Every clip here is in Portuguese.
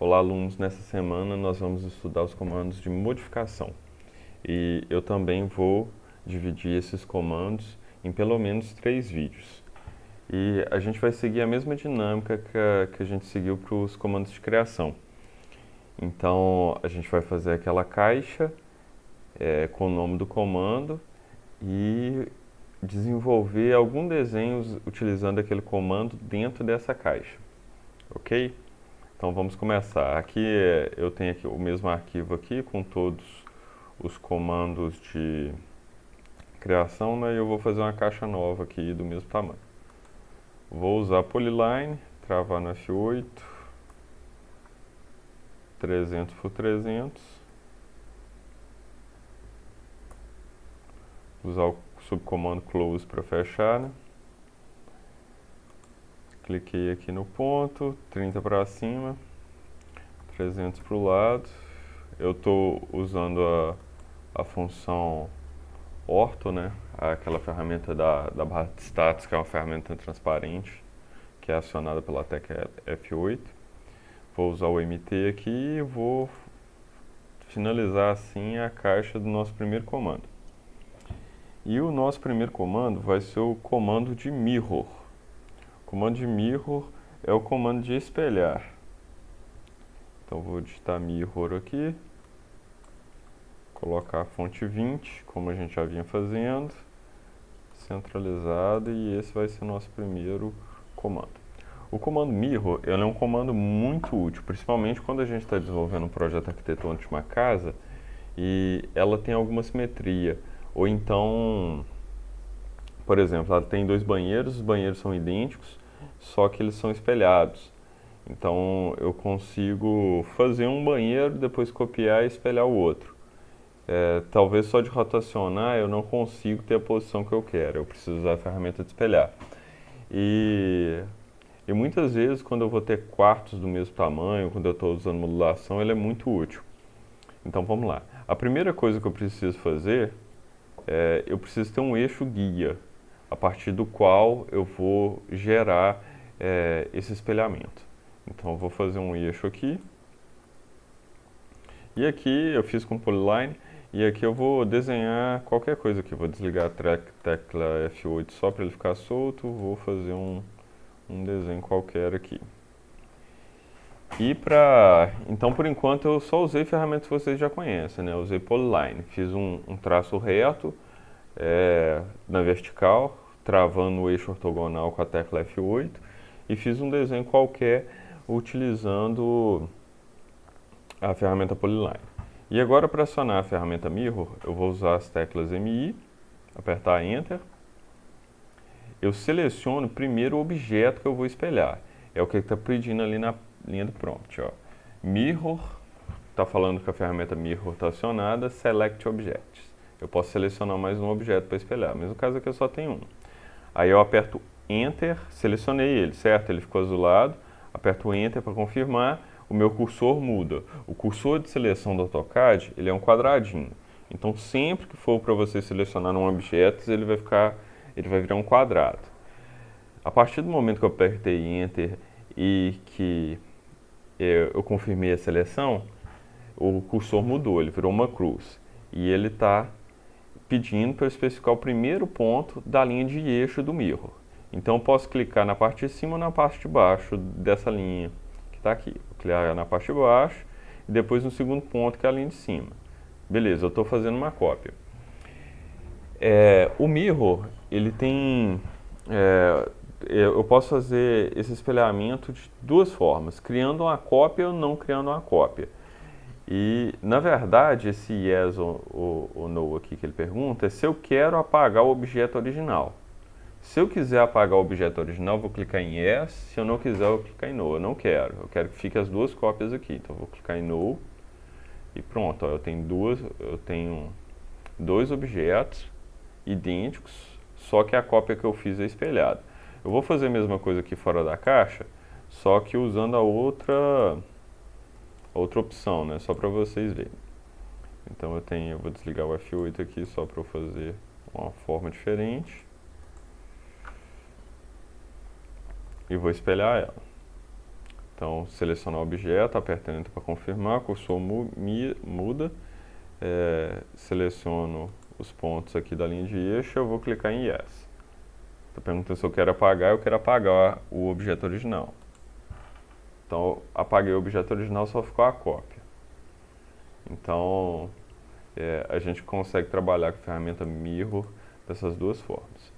Olá, alunos! Nessa semana nós vamos estudar os comandos de modificação e eu também vou dividir esses comandos em pelo menos 3 vídeos. E a gente vai seguir a mesma dinâmica que a gente seguiu para os comandos de criação. Então a gente vai fazer aquela caixa com o nome do comando e desenvolver algum desenho utilizando aquele comando dentro dessa caixa, ok? Então vamos começar. Aqui eu tenho aqui o mesmo arquivo aqui com todos os comandos de criação, né? E eu vou fazer uma caixa nova aqui do mesmo tamanho. Vou usar Polyline, travar no F8, 300 por 300. Usar o subcomando close para fechar, né? Cliquei aqui no ponto, 30 para cima, 300 para o lado. Eu estou usando a função ortho, né? Aquela ferramenta da barra de status, que é uma ferramenta transparente, que é acionada pela tecla F8. Vou usar o MT aqui e vou finalizar assim a caixa do nosso primeiro comando. E o nosso primeiro comando vai ser o comando de mirror. O comando de mirror é o comando de espelhar. Então vou digitar mirror aqui, colocar a fonte 20, como a gente já vinha fazendo, centralizado, e esse vai ser o nosso primeiro comando. O comando mirror ele é um comando muito útil, principalmente quando a gente está desenvolvendo um projeto arquitetônico de uma casa e ela tem alguma simetria, ou então, por exemplo, ela tem 2 banheiros, os banheiros são idênticos, só que eles são espelhados. Então eu consigo fazer um banheiro, depois copiar e espelhar o outro. Talvez só de rotacionar eu não consigo ter a posição que eu quero, eu preciso usar a ferramenta de espelhar. E muitas vezes, quando eu vou ter quartos do mesmo tamanho, quando eu estou usando modulação, ele é muito útil. Então vamos lá. A primeira coisa que eu preciso fazer eu preciso ter um eixo guia, a partir do qual eu vou gerar esse espelhamento. Então eu vou fazer um eixo aqui. E aqui eu fiz com Polyline. E aqui eu vou desenhar qualquer coisa aqui. Vou desligar a tecla F8 só para ele ficar solto. Vou fazer um desenho qualquer aqui. Então por enquanto eu só usei ferramentas que vocês já conhecem, né? Eu usei Polyline, fiz um traço reto na vertical, travando o eixo ortogonal com a tecla F8 e fiz um desenho qualquer utilizando a ferramenta Polyline. E agora para acionar a ferramenta Mirror, eu vou usar as teclas MI, apertar Enter. Eu seleciono primeiro o objeto que eu vou espelhar. É o que está pedindo ali na linha do prompt. Ó. Mirror, está falando que a ferramenta Mirror está acionada, Select Objects. Eu posso selecionar mais um objeto para espelhar, mas no caso aqui eu só tenho um. Aí eu aperto Enter, selecionei ele, certo? Ele ficou azulado, aperto Enter para confirmar, o meu cursor muda. O cursor de seleção do AutoCAD, ele é um quadradinho. Então sempre que for para você selecionar um objeto, ele vai virar um quadrado. A partir do momento que eu apertei Enter e que eu confirmei a seleção, o cursor mudou, ele virou uma cruz. E ele está pedindo para eu especificar o primeiro ponto da linha de eixo do mirror. Então eu posso clicar na parte de cima ou na parte de baixo dessa linha que está aqui. Vou clicar na parte de baixo e depois no segundo ponto, que é a linha de cima. Beleza, eu estou fazendo uma cópia. O mirror, ele tem... eu posso fazer esse espelhamento de 2 formas, criando uma cópia ou não criando uma cópia. E, na verdade, esse yes ou no aqui que ele pergunta é se eu quero apagar o objeto original. Se eu quiser apagar o objeto original, eu vou clicar em yes. Se eu não quiser, eu vou clicar em no. Eu não quero. Eu quero que fique as 2 cópias aqui. Então, eu vou clicar em no e pronto. Ó, eu tenho 2 objetos idênticos, só que a cópia que eu fiz é espelhada. Eu vou fazer a mesma coisa aqui fora da caixa, só que usando a outra opção, né? Só para vocês verem. Então eu vou desligar o F8 aqui só para eu fazer uma forma diferente. E vou espelhar ela. Então, selecionar o objeto, aperto Enter para confirmar, o cursor muda, seleciono os pontos aqui da linha de eixo, eu vou clicar em Yes. Está perguntando se eu quero apagar o objeto original. Então, apaguei o objeto original, só ficou a cópia. Então, a gente consegue trabalhar com a ferramenta Mirror dessas duas formas.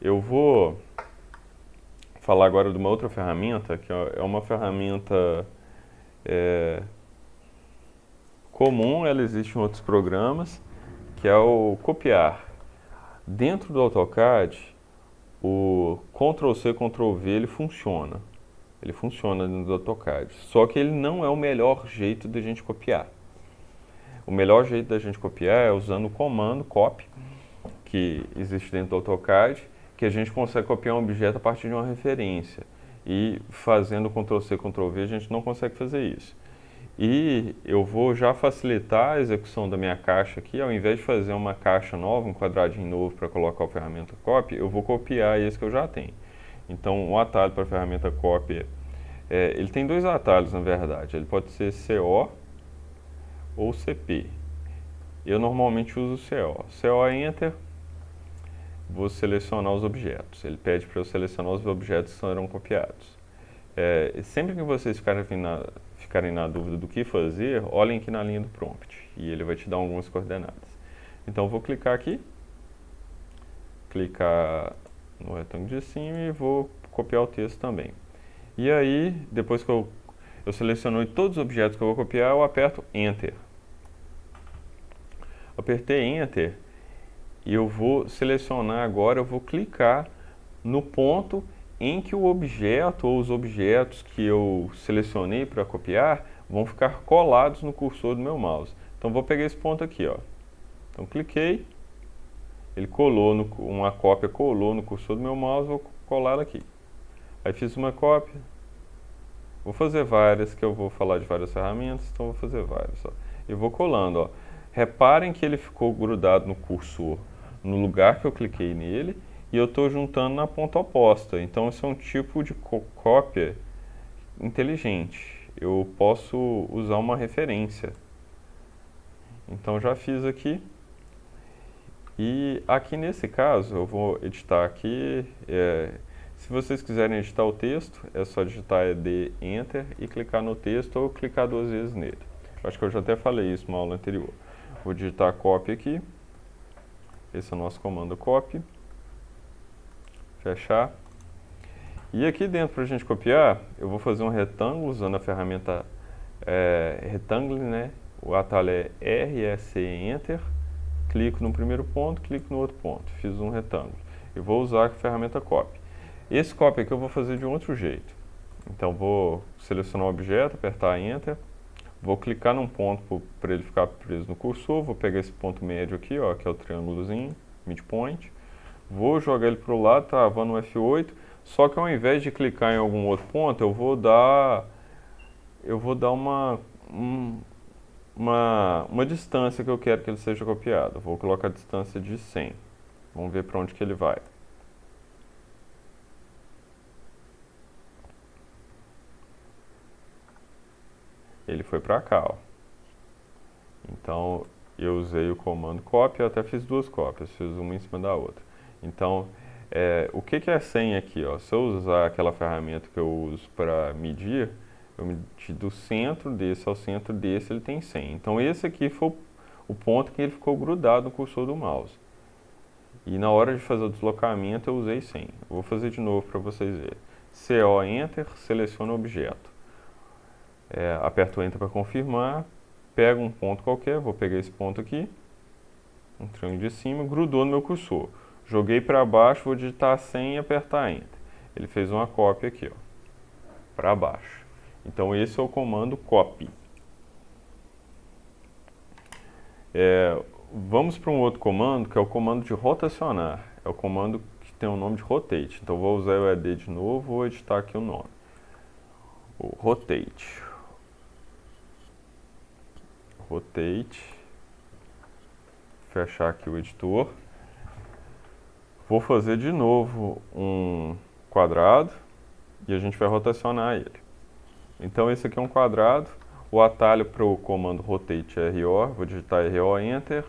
Eu vou falar agora de uma outra ferramenta, que é uma ferramenta comum, ela existe em outros programas, que é o copiar. Dentro do AutoCAD, o Ctrl+C, Ctrl+V, ele funciona. Ele funciona dentro do AutoCAD. Só que ele não é o melhor jeito de a gente copiar. O melhor jeito da gente copiar é usando o comando copy, que existe dentro do AutoCAD, que a gente consegue copiar um objeto a partir de uma referência. E fazendo Ctrl+C, Ctrl+V, a gente não consegue fazer isso. E eu vou já facilitar a execução da minha caixa aqui, ao invés de fazer uma caixa nova, um quadradinho novo para colocar a ferramenta copy, eu vou copiar esse que eu já tenho. Então, um atalho para a ferramenta copy, ele tem dois atalhos na verdade, ele pode ser CO ou CP. Eu normalmente uso CO. CO é Enter, vou selecionar os objetos. Ele pede para eu selecionar os objetos que serão copiados. Sempre que vocês ficarem na dúvida do que fazer, olhem aqui na linha do prompt e ele vai te dar algumas coordenadas. Então eu vou clicar aqui, clicar no retângulo de cima e vou copiar o texto também. E aí, depois que eu selecionei todos os objetos que eu vou copiar, eu aperto Enter. Apertei Enter e eu vou selecionar agora, eu vou clicar no ponto em que o objeto ou os objetos que eu selecionei para copiar vão ficar colados no cursor do meu mouse. Então vou pegar esse ponto aqui, ó. Então cliquei, ele colou, uma cópia colou no cursor do meu mouse, vou colar aqui. Aí fiz uma cópia, vou fazer várias, que eu vou falar de várias ferramentas, então vou fazer várias. Ó. E vou colando, ó. Reparem que ele ficou grudado no cursor, no lugar que eu cliquei nele, e eu estou juntando na ponta oposta. Então, esse é um tipo de cópia inteligente. Eu posso usar uma referência. Então, já fiz aqui. E aqui nesse caso, eu vou editar aqui. Se vocês quiserem editar o texto, é só digitar ED, Enter e clicar no texto ou clicar duas vezes nele. Eu acho que eu já até falei isso na aula anterior. Vou digitar copy aqui. Esse é o nosso comando copy. Fechar. E aqui dentro, para a gente copiar, eu vou fazer um retângulo usando a ferramenta Rectangle, né? O atalho é REC Enter. Clico no primeiro ponto, clico no outro ponto. Fiz um retângulo. E vou usar a ferramenta copy. Esse copy aqui eu vou fazer de um outro jeito. Então vou selecionar o objeto, apertar Enter. Vou clicar num ponto para ele ficar preso no cursor. Vou pegar esse ponto médio aqui, ó, que é o triângulozinho, midpoint. Vou jogar ele para o lado, travando o F8, só que ao invés de clicar em algum outro ponto, eu vou dar uma distância que eu quero que ele seja copiado. Vou colocar a distância de 100. Vamos ver para onde que ele vai. Ele foi para cá, ó. Então, eu usei o comando copy, eu até fiz duas cópias, fiz uma em cima da outra. Então, o que é 100 aqui? Ó? Se eu usar aquela ferramenta que eu uso para medir, eu medi do centro desse ao centro desse, ele tem 100. Então, esse aqui foi o ponto que ele ficou grudado no cursor do mouse. E na hora de fazer o deslocamento, eu usei 100. Eu vou fazer de novo para vocês verem. CO Enter, seleciona o objeto. Aperto Enter para confirmar, pego um ponto qualquer, vou pegar esse ponto aqui, um triângulo de cima, grudou no meu cursor. Joguei para baixo, vou digitar 100 e apertar Enter. Ele fez uma cópia aqui, ó, para baixo. Então esse é o comando copy. Vamos para um outro comando, que é o comando de rotacionar. É o comando que tem o nome de rotate. Então vou usar o ED de novo, vou editar aqui o nome. O rotate. Rotate. Fechar aqui o editor. Vou fazer de novo um quadrado e a gente vai rotacionar ele. Então esse aqui é um quadrado. O atalho para o comando rotate é RO, vou digitar RO, Enter.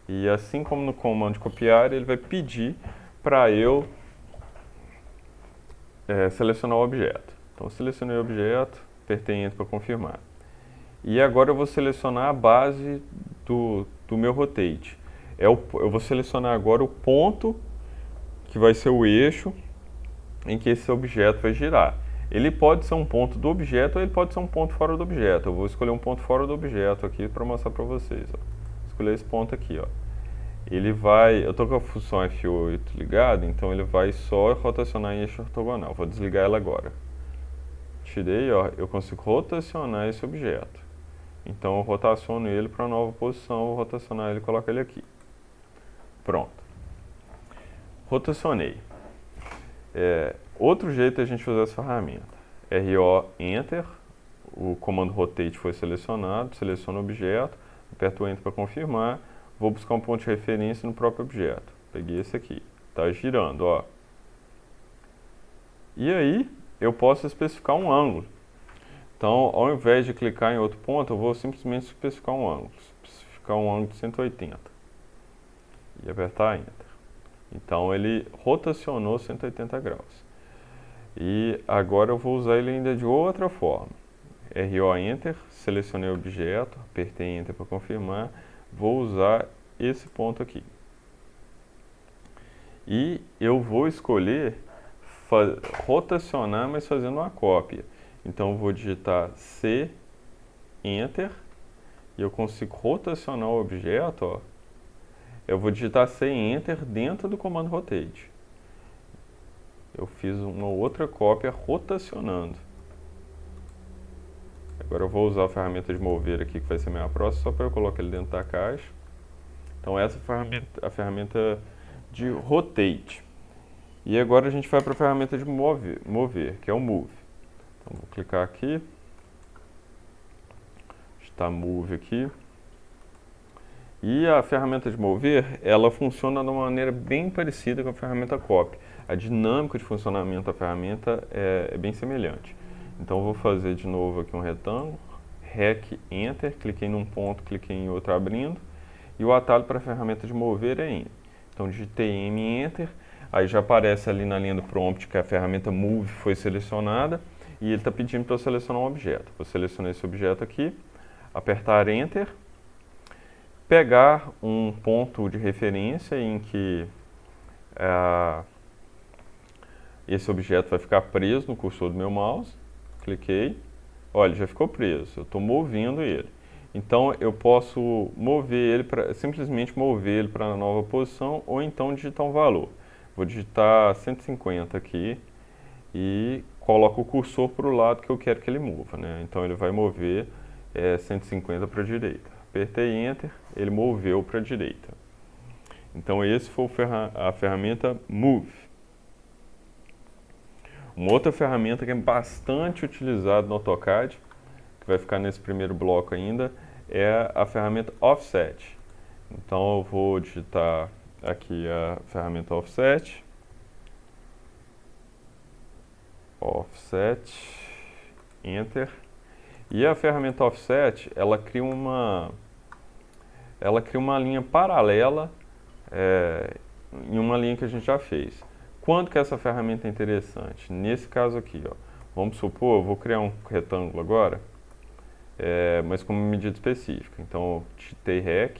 E assim como no comando de copiar, ele vai pedir para eu selecionar o objeto. Então selecionei o objeto, apertei Enter para confirmar. E agora eu vou selecionar a base do meu rotate. Eu vou selecionar agora o ponto que vai ser o eixo em que esse objeto vai girar. Ele pode ser um ponto do objeto ou ele pode ser um ponto fora do objeto. Eu vou escolher um ponto fora do objeto aqui para mostrar para vocês. Ó. Escolher esse ponto aqui. Ó. Ele vai, eu estou com a função F8 ligada, então ele vai só rotacionar em eixo ortogonal. Vou desligar ela agora. Tirei, ó, eu consigo rotacionar esse objeto. Então eu rotaciono ele para uma nova posição, vou rotacionar ele e coloco ele aqui. Pronto. Rotacionei. Outro jeito de a gente fazer essa ferramenta. RO Enter, o comando Rotate foi selecionado, seleciono o objeto, aperto o Enter para confirmar, vou buscar um ponto de referência no próprio objeto. Peguei esse aqui, está girando, ó. E aí eu posso especificar um ângulo. Então, ao invés de clicar em outro ponto, eu vou simplesmente especificar um ângulo. Especificar um ângulo de 180. E apertar Enter. Então ele rotacionou 180 graus. E agora eu vou usar ele ainda de outra forma. RO Enter, selecionei o objeto, apertei Enter para confirmar. Vou usar esse ponto aqui. E eu vou escolher rotacionar, mas fazendo uma cópia. Então eu vou digitar C, Enter, e eu consigo rotacionar o objeto, ó. Eu vou digitar C Enter dentro do comando Rotate. Eu fiz uma outra cópia rotacionando. Agora eu vou usar a ferramenta de mover aqui, que vai ser minha próxima, só para eu colocar ele dentro da caixa. Então essa é a ferramenta de Rotate. E agora a gente vai para a ferramenta de mover, que é o Move. Então vou clicar aqui. Está Move aqui. E a ferramenta de mover, ela funciona de uma maneira bem parecida com a ferramenta copy. A dinâmica de funcionamento da ferramenta é bem semelhante. Então eu vou fazer de novo aqui um retângulo, REC, Enter, cliquei num ponto, cliquei em outro abrindo, e o atalho para a ferramenta de mover é M. Então digitei M, Enter, aí já aparece ali na linha do prompt que a ferramenta Move foi selecionada, e ele está pedindo para eu selecionar um objeto. Vou selecionar esse objeto aqui, apertar Enter, pegar um ponto de referência em que esse objeto vai ficar preso no cursor do meu mouse. Cliquei, olha, já ficou preso, eu estou movendo ele. Então eu posso mover ele simplesmente mover ele para a nova posição ou então digitar um valor. Vou digitar 150 aqui e coloco o cursor para o lado que eu quero que ele mova, né? Então ele vai mover 150 para a direita. Apertei Enter, ele moveu para a direita. Então esse foi a ferramenta Move. Uma outra ferramenta que é bastante utilizada no AutoCAD, que vai ficar nesse primeiro bloco ainda, é a ferramenta Offset. Então eu vou digitar aqui a ferramenta Offset. Offset, Enter. E a ferramenta Offset, ela cria uma linha paralela em uma linha que a gente já fez. Quando que essa ferramenta é interessante? Nesse caso aqui, ó. Vamos supor, eu vou criar um retângulo agora, mas com uma medida específica. Então, eu digitei REC,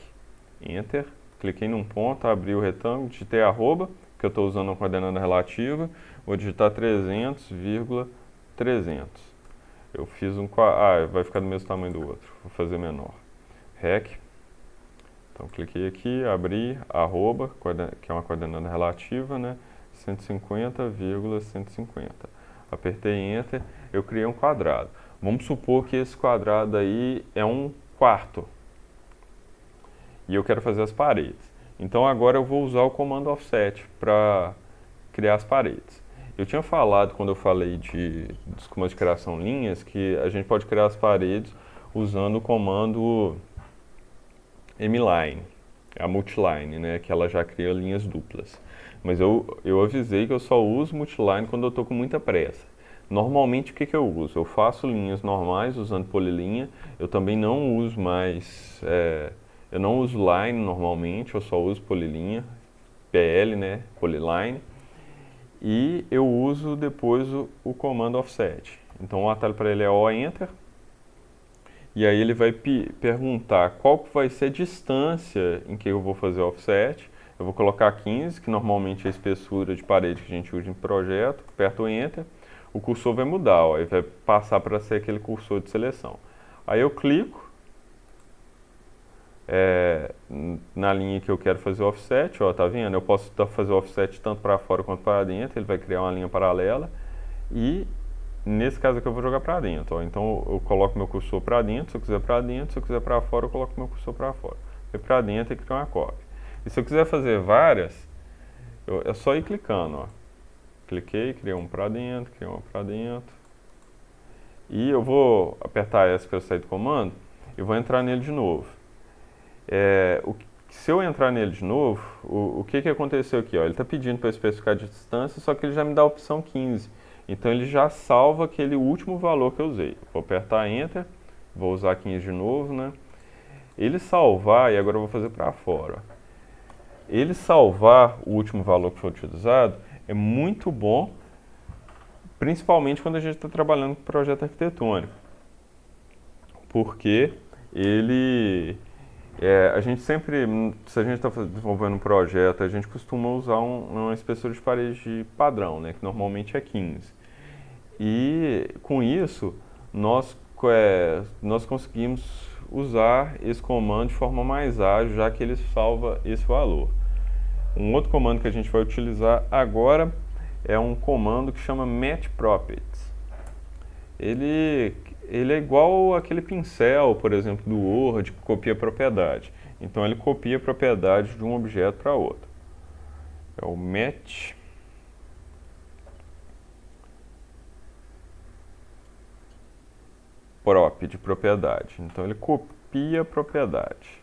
Enter, cliquei num ponto, abri o retângulo, digitei arroba, que eu estou usando a coordenada relativa, vou digitar 300,300. Eu fiz vai ficar do mesmo tamanho do outro, vou fazer menor. REC, então cliquei aqui, abri, arroba, que é uma coordenada relativa, né? 150,150. Apertei Enter, eu criei um quadrado. Vamos supor que esse quadrado aí é um quarto. E eu quero fazer as paredes. Então agora eu vou usar o comando Offset para criar as paredes. Eu tinha falado, quando eu falei dos comandos de criação linhas, que a gente pode criar as paredes usando o comando mline, a multiline, né, que ela já cria linhas duplas. Mas eu avisei que eu só uso multiline quando eu estou com muita pressa. Normalmente o que, que eu uso? Eu faço linhas normais usando polilinha, eu também não uso mais, eu não uso line normalmente, eu só uso polilinha, PL, né, polyline, e eu uso depois o comando offset. Então o atalho para ele é O Enter, e aí ele vai perguntar qual que vai ser a distância em que eu vou fazer o offset. Eu vou colocar 15, que normalmente é a espessura de parede que a gente usa em projeto, aperto o Enter, o cursor vai mudar, ó, e vai passar para ser aquele cursor de seleção. Aí eu clico na linha que eu quero fazer o offset, ó, tá vendo? Eu posso fazer o offset tanto para fora quanto para dentro, ele vai criar uma linha paralela e nesse caso aqui eu vou jogar para dentro, ó. Então eu coloco meu cursor para dentro, se eu quiser para dentro, se eu quiser para fora eu coloco meu cursor para fora. E para dentro e criar uma cópia. E se eu quiser fazer várias, é só ir clicando, ó. Cliquei, criei um para dentro, criei uma para dentro. E eu vou apertar essa para sair do comando e vou entrar nele de novo. Se eu entrar nele de novo, o que aconteceu aqui? Ó? Ele está pedindo para eu especificar a distância, só que ele já me dá a opção 15. Então ele já salva aquele último valor que eu usei. Vou apertar Enter, vou usar 15 de novo, né? Ele salvar, e agora eu vou fazer para fora. Ele salvar o último valor que foi utilizado é muito bom, principalmente quando a gente está trabalhando com projeto arquitetônico. Porque ele a gente sempre, se a gente está desenvolvendo um projeto, a gente costuma usar uma espessura de parede padrão, né, que normalmente é 15. E com isso, nós conseguimos usar esse comando de forma mais ágil, já que ele salva esse valor. Um outro comando que a gente vai utilizar agora é um comando que chama Match Properties. Ele é igual aquele pincel, por exemplo, do Word, que copia propriedade. Então ele copia a propriedade de um objeto para outro. É o Match Prop de propriedade. Então ele copia a propriedade.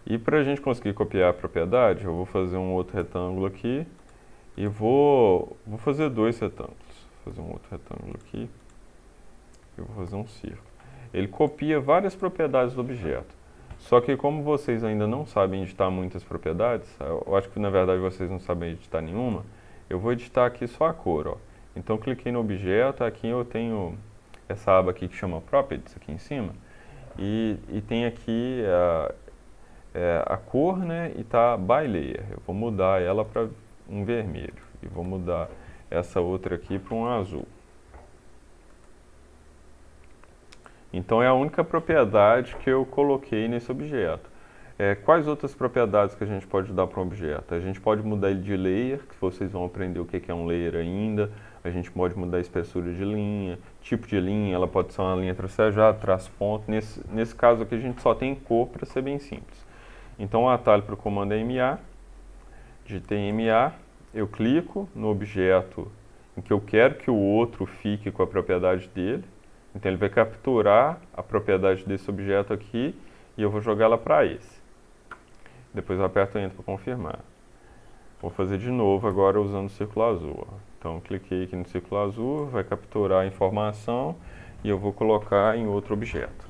E para a gente conseguir copiar a propriedade, eu vou fazer um outro retângulo aqui e vou fazer dois retângulos. Vou fazer um outro retângulo aqui. Eu vou fazer um círculo. Ele copia várias propriedades do objeto. Só que como vocês ainda não sabem editar muitas propriedades, eu acho que na verdade vocês não sabem editar nenhuma, eu vou editar aqui só a cor, ó. Então cliquei no objeto, aqui eu tenho essa aba aqui que chama Properties, aqui em cima, e tem aqui a cor, né, e tá by layer. Eu vou mudar ela para um vermelho, e vou mudar essa outra aqui para um azul. Então é a única propriedade que eu coloquei nesse objeto. Quais outras propriedades que a gente pode dar para um objeto? A gente pode mudar ele de layer, que vocês vão aprender o que é um layer ainda. A gente pode mudar a espessura de linha, tipo de linha, ela pode ser uma linha tracejada, traço ponto. Nesse caso aqui a gente só tem cor para ser bem simples. Então o atalho para o comando é MA, digitei MA, eu clico no objeto em que eu quero que o outro fique com a propriedade dele. Então ele vai capturar a propriedade desse objeto aqui e eu vou jogar ela para esse. Depois eu aperto Enter para confirmar. Vou fazer de novo agora usando o círculo azul. Então cliquei aqui no círculo azul, vai capturar a informação e eu vou colocar em outro objeto.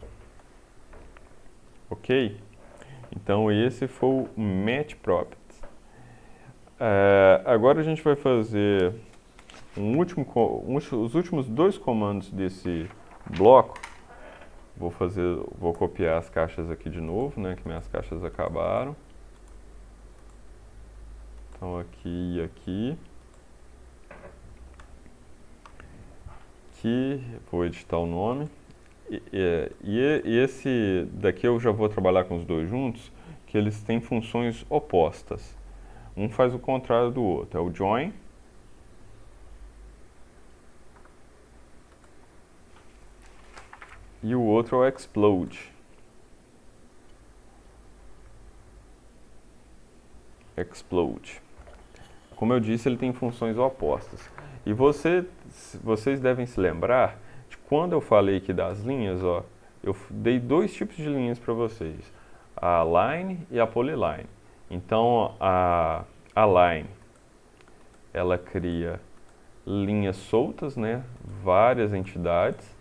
Ok? Então esse foi o Match Properties. Agora a gente vai fazer os últimos dois comandos desse bloco. Vou copiar as caixas aqui de novo, né, que minhas caixas acabaram. Então aqui e aqui. Aqui, vou editar o nome. E esse daqui eu já vou trabalhar com os dois juntos, que eles têm funções opostas. Um faz o contrário do outro, é o join. E o outro é o explode. Explode. Como eu disse, ele tem funções opostas. E vocês devem se lembrar de quando eu falei aqui das linhas, ó, eu dei dois tipos de linhas para vocês, a line e a polyline. Então a line, ela cria linhas soltas, né? Várias entidades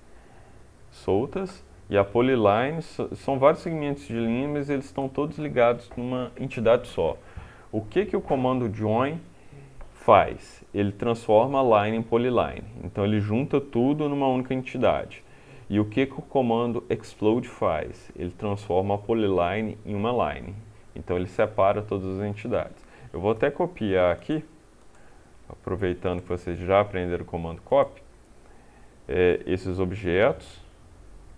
soltas. E a polyline são vários segmentos de linha, mas eles estão todos ligados numa entidade só. O que o comando join faz? Ele transforma a line em polyline. Então ele junta tudo numa única entidade. E o que o comando explode faz? Ele transforma a polyline em uma line. Então ele separa todas as entidades. Eu vou até copiar aqui, aproveitando que vocês já aprenderam o comando copy, esses objetos.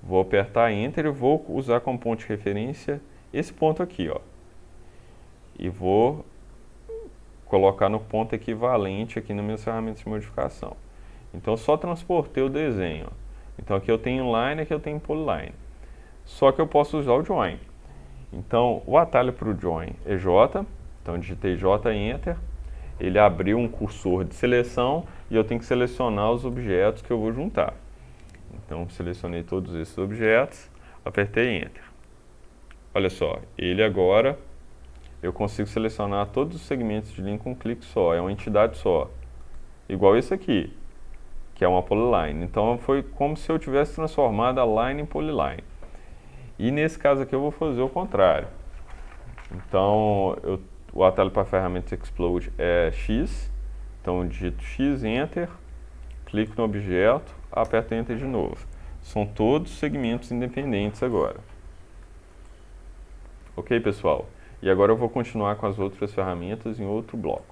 Vou apertar Enter e vou usar como ponto de referência esse ponto aqui, ó. E vou colocar no ponto equivalente aqui nas minhas ferramentas de modificação. Então, só transportei o desenho, ó. Então, aqui eu tenho line, aqui eu tenho polyline. Só que eu posso usar o join. Então, o atalho para o join é J. Então, digitei J, Enter. Ele abriu um cursor de seleção e eu tenho que selecionar os objetos que eu vou juntar. Então, selecionei todos esses objetos, apertei Enter. Olha só, ele agora, eu consigo selecionar todos os segmentos de linha com um clique só, é uma entidade só. Igual esse aqui, que é uma polyline. Então, foi como se eu tivesse transformado a line em polyline. E nesse caso aqui eu vou fazer o contrário. Então, o atalho para a ferramenta Explode é X. Então, eu digito X, Enter, clico no objeto, aperto Enter de novo. São todos segmentos independentes agora. Ok, pessoal? E agora eu vou continuar com as outras ferramentas em outro bloco.